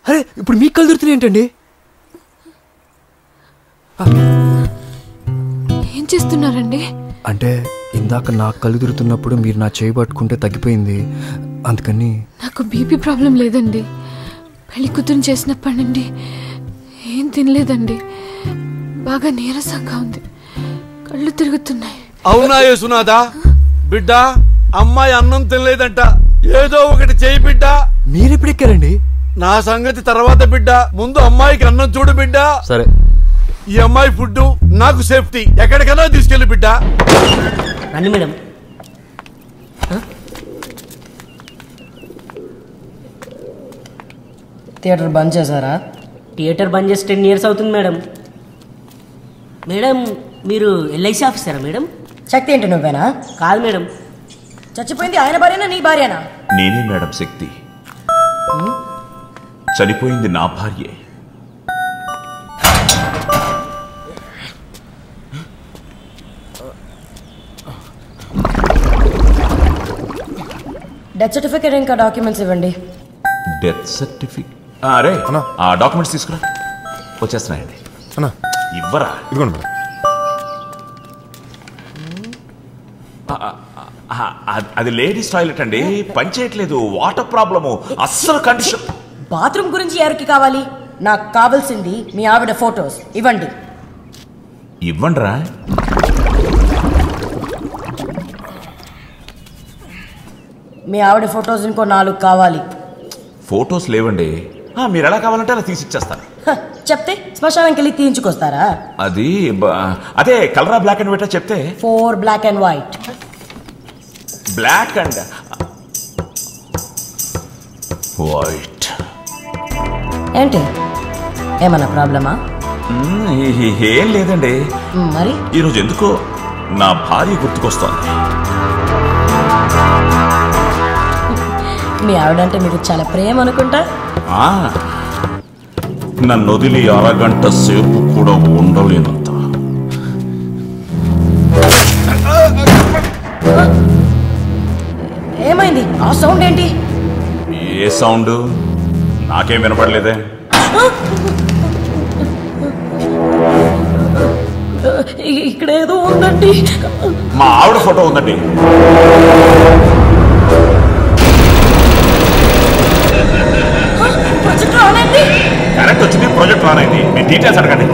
అరే ఇప్పుడు మీకు కళ్ళు తిరుగుతున్నాయి ఏంటండి? ఏం చేస్తున్నారండి? అంటే ఇందాక నా కళ్ళు తిరుగుతున్నప్పుడు మీరు నా చేయి పట్టుకుంటే తగ్గిపోయింది, అందుకని. నాకు బీపీ ప్రాబ్లం లేదండి. పెళ్లి కూతురు చేసినప్పటి నుండి ఏం తినలేదండి. బాగా నీరసంగా ఉంది, కళ్ళు తిరుగుతున్నాయి. అవునా యేసునాథా? బిడ్డ, అమ్మాయి అన్నం తినలేదంట, ఏదో ఒకటి చేయి బిడ్డ. మీరెప్పుడు ఎక్కారండి? నా సంగతి తర్వాత బిడ్డ, ముందు అమ్మాయికి అన్నం చూడు బిడ్డ. సరే. ఈ అమ్మాయి ఫుడ్ నాకు సేఫ్టీ, ఎక్కడికైనా తీసుకెళ్ళి బిడ్డ. రండి మేడం. థియేటర్ బంద్ చేశారా? థియేటర్ బంద్ చేసి 10 years అవుతుంది మేడం. మేడం మీరు ఎల్ఐసి ఆఫీసరా మేడం? శక్తి ఏంటి, నువ్వేనా? కాదు మేడం. చచ్చిపోయింది ఆయన భార్యనా నీ భార్యనా? నేనే మేడం శక్తి. చనిపోయింది నా భార్యే. డెత్ సర్టిఫికేట్ ఇంకా డాక్యుమెంట్స్ ఇవ్వండి. Death certificate? అరే ఆ డాక్యుమెంట్స్ తీసుకురా. వచ్చేస్తున్నాయండి. ఇవ్వరా? ఇదిగోండి. అది లేడీస్ టాయిలెట్ అండి, పనిచేయట్లేదు. వాటర్ ప్రాబ్లము, అస్సలు కండిషన్. బాత్రూమ్ గురించి ఎవరికి కావాలి? నాకు కావాల్సింది మీ ఆవిడ ఫొటోస్ ఇవ్వండి. ఇవ్వండిరా. మీ ఆవిడ ఫొటోస్ ఇంకో 4 కావాలి. ఫొటోస్ లేవండి. మీరు ఎలా కావాలంటే అలా తీసిచ్చేస్తాను. చెప్తే శ్మశానానికి వెళ్ళి తీయించుకొస్తారా? అది అదే కలరా బ్లాక్ అండ్ వైట్ చెప్తే 4 black and white. Black and white. ఏంటి, ఏమన్నా ప్రాబ్లమా? ఏం లేదండి. మరి ఈరోజు ఎందుకో నా భార్య గుర్తుకొస్తోంది. మీ ఆవిడంటే మీకు చాలా ప్రేమ అనుకుంటా. నన్ను వదిలి అరగంట సేపు కూడా ఉండలేనంత. ఏమైంది? ఆ సౌండ్ ఏంటి? ఏ సౌండ్? నాకేం వినపడలేదే. ఇక్కడ ఏదో ఉందండి. మా ఆవిడ ఫోటో ఉందండి. కరెక్ట్ వచ్చింది, ప్రాజెక్ట్ రాన్ అయింది. మీ డీటెయిల్స్ అడగండి.